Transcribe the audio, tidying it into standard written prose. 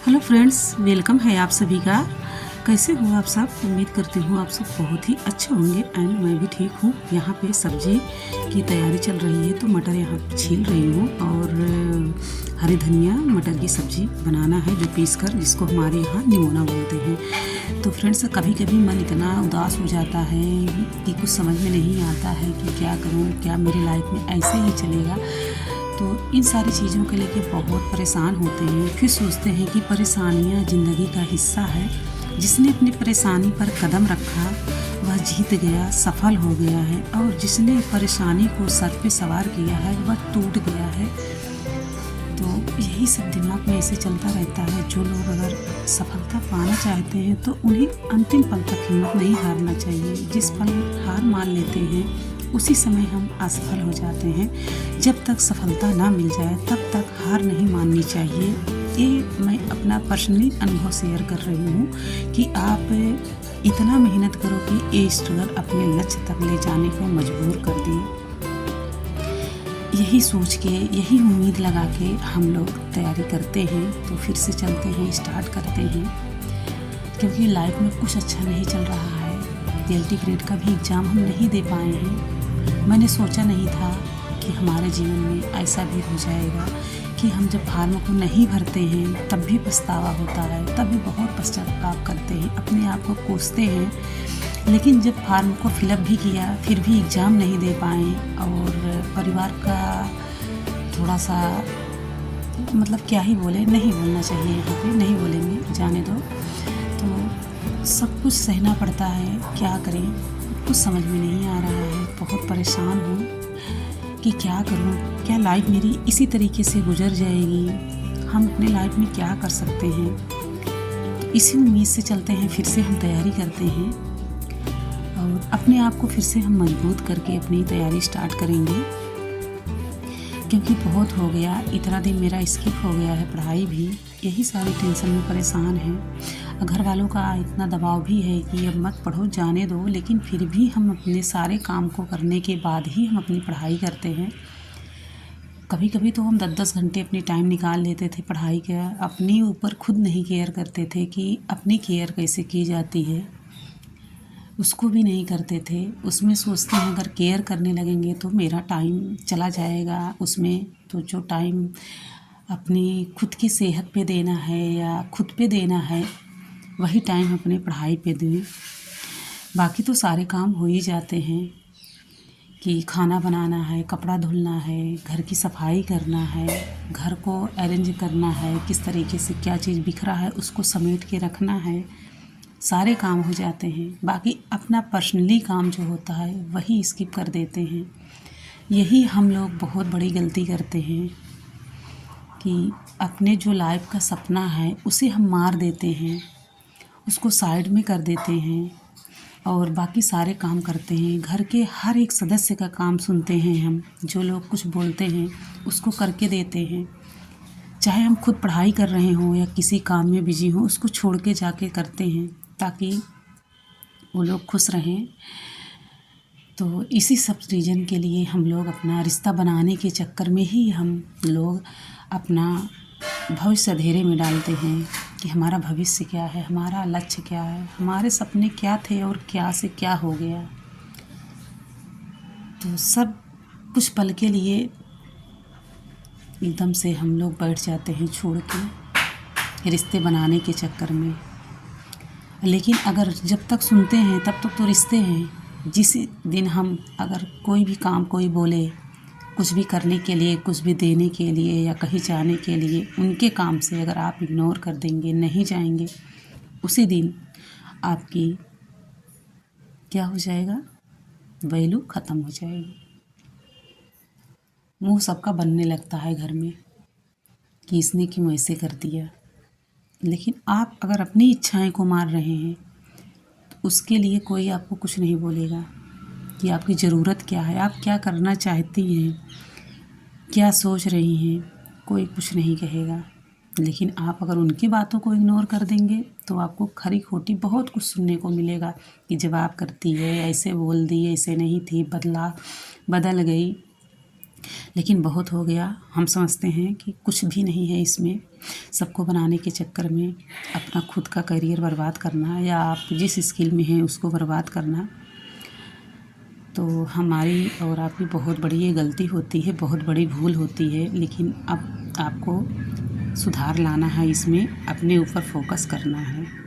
Hello friends, welcome है आप सभी का। कैसे हो आप सब? उम्मीद करती हूँ आप सब बहुत ही अच्छे होंगे एंड मैं भी ठीक हूँ। यहाँ पे सब्जी की तैयारी चल रही है तो मटर यहाँ छील रही हूँ और हरी धनिया मटर की सब्जी बनाना है जो पीस कर, जिसको हमारे यहाँ निमोना बोलते हैं। तो फ्रेंड्स, कभी कभी मन इतना उदास हो जाता है कि कुछ समझ में नहीं आता है कि क्या करूँ, क्या मेरी लाइफ में ऐसे ही चलेगा। तो इन सारी चीज़ों के लेके बहुत परेशान होते हैं। फिर सोचते हैं कि परेशानियां ज़िंदगी का हिस्सा है। जिसने अपनी परेशानी पर कदम रखा वह जीत गया, सफल हो गया है, और जिसने परेशानी को सर पे सवार किया है वह टूट गया है। तो यही सब दिमाग में ऐसे चलता रहता है। जो लोग अगर सफलता पाना चाहते हैं तो उन्हें अंतिम पल तक हिम्मत नहीं हारना चाहिए। जिस पल हार मान लेते हैं उसी समय हम असफल हो जाते हैं। जब तक सफलता ना मिल जाए तब तक हार नहीं माननी चाहिए। ये मैं अपना पर्सनली अनुभव शेयर कर रही हूँ कि आप इतना मेहनत करो कि ये स्ट्रगल अपने लक्ष्य तक ले जाने को मजबूर कर दे। यही सोच के, यही उम्मीद लगा के हम लोग तैयारी करते हैं। तो फिर से चलते हैं, स्टार्ट करते हैं, क्योंकि लाइफ में कुछ अच्छा नहीं चल रहा है। DLT ग्रेड का भी एग्ज़ाम हम नहीं दे पाए हैं। मैंने सोचा नहीं था कि हमारे जीवन में ऐसा भी हो जाएगा कि हम जब फार्म को नहीं भरते हैं तब भी पछतावा होता है, तब भी बहुत पश्चाताप करते हैं, अपने आप को कोसते हैं। लेकिन जब फार्म को फिलअप भी किया फिर भी एग्ज़ाम नहीं दे पाए, और परिवार का थोड़ा सा मतलब क्या ही बोले, नहीं बोलना चाहिए, यहाँ पे नहीं बोलेंगे, जाने दो। तो सब कुछ सहना पड़ता है, क्या करें, कुछ समझ में नहीं आ रहा है। बहुत परेशान हूँ कि क्या करूँ, क्या लाइफ मेरी इसी तरीके से गुजर जाएगी, हम अपने लाइफ में क्या कर सकते हैं। तो इसी उम्मीद से चलते हैं, फिर से हम तैयारी करते हैं और अपने आप को फिर से हम मजबूत करके अपनी तैयारी स्टार्ट करेंगे। क्योंकि बहुत हो गया, इतना दिन मेरा स्किप हो गया है पढ़ाई भी। यही सारी टेंशन में परेशान हैं। घर वालों का इतना दबाव भी है कि अब मत पढ़ो, जाने दो, लेकिन फिर भी हम अपने सारे काम को करने के बाद ही हम अपनी पढ़ाई करते हैं। कभी कभी तो हम 10-10 घंटे अपनी टाइम निकाल लेते थे पढ़ाई का। अपने ऊपर खुद नहीं केयर करते थे कि अपनी केयर कैसे की जाती है, उसको भी नहीं करते थे। उसमें सोचते हैं अगर केयर करने लगेंगे तो मेरा टाइम चला जाएगा उसमें। तो जो टाइम अपनी खुद की सेहत पे देना है या खुद पे देना है वही टाइम अपने पढ़ाई पे दें। बाकी तो सारे काम हो ही जाते हैं कि खाना बनाना है, कपड़ा धुलना है, घर की सफाई करना है, घर को अरेंज करना है, किस तरीके से क्या चीज़ बिखरा है उसको समेट के रखना है, सारे काम हो जाते हैं। बाकी अपना पर्सनली काम जो होता है वही स्किप कर देते हैं। यही हम लोग बहुत बड़ी गलती करते हैं कि अपने जो लाइफ का सपना है उसे हम मार देते हैं, उसको साइड में कर देते हैं और बाकी सारे काम करते हैं। घर के हर एक सदस्य का काम सुनते हैं हम, जो लोग कुछ बोलते हैं उसको करके देते हैं। चाहे हम खुद पढ़ाई कर रहे हों या किसी काम में बिजी हों, उसको छोड़ के जाके करते हैं ताकि वो लोग खुश रहें। तो इसी सब रीज़न के लिए हम लोग अपना रिश्ता बनाने के चक्कर में ही हम लोग अपना भविष्य अंधेरे में डालते हैं कि हमारा भविष्य क्या है, हमारा लक्ष्य क्या है, हमारे सपने क्या थे और क्या से क्या हो गया। तो सब कुछ पल के लिए एकदम से हम लोग बैठ जाते हैं छोड़ के रिश्ते बनाने के चक्कर में। लेकिन अगर जब तक सुनते हैं तब तक तो रिश्ते हैं। जिस दिन हम अगर कोई भी काम कोई बोले, कुछ भी करने के लिए, कुछ भी देने के लिए या कहीं जाने के लिए, उनके काम से अगर आप इग्नोर कर देंगे, नहीं जाएंगे, उसी दिन आपकी क्या हो जाएगा, वैल्यू ख़त्म हो जाएगी। मुंह सबका बनने लगता है घर में कि इसने क्यों ऐसे कर दिया। लेकिन आप अगर अपनी इच्छाएं को मार रहे हैं तो उसके लिए कोई आपको कुछ नहीं बोलेगा कि आपकी ज़रूरत क्या है, आप क्या करना चाहती हैं, क्या सोच रही हैं, कोई कुछ नहीं कहेगा। लेकिन आप अगर उनकी बातों को इग्नोर कर देंगे तो आपको खरी खोटी बहुत कुछ सुनने को मिलेगा कि जवाब करती है, ऐसे बोल दी, ऐसे नहीं थी, बदल गई। लेकिन बहुत हो गया। हम समझते हैं कि कुछ भी नहीं है इसमें, सबको बनाने के चक्कर में अपना खुद का करियर बर्बाद करना या आप जिस स्किल में हैं उसको बर्बाद करना, तो हमारी और आपकी बहुत बड़ी ये गलती होती है, बहुत बड़ी भूल होती है। लेकिन अब आपको सुधार लाना है, इसमें अपने ऊपर फोकस करना है।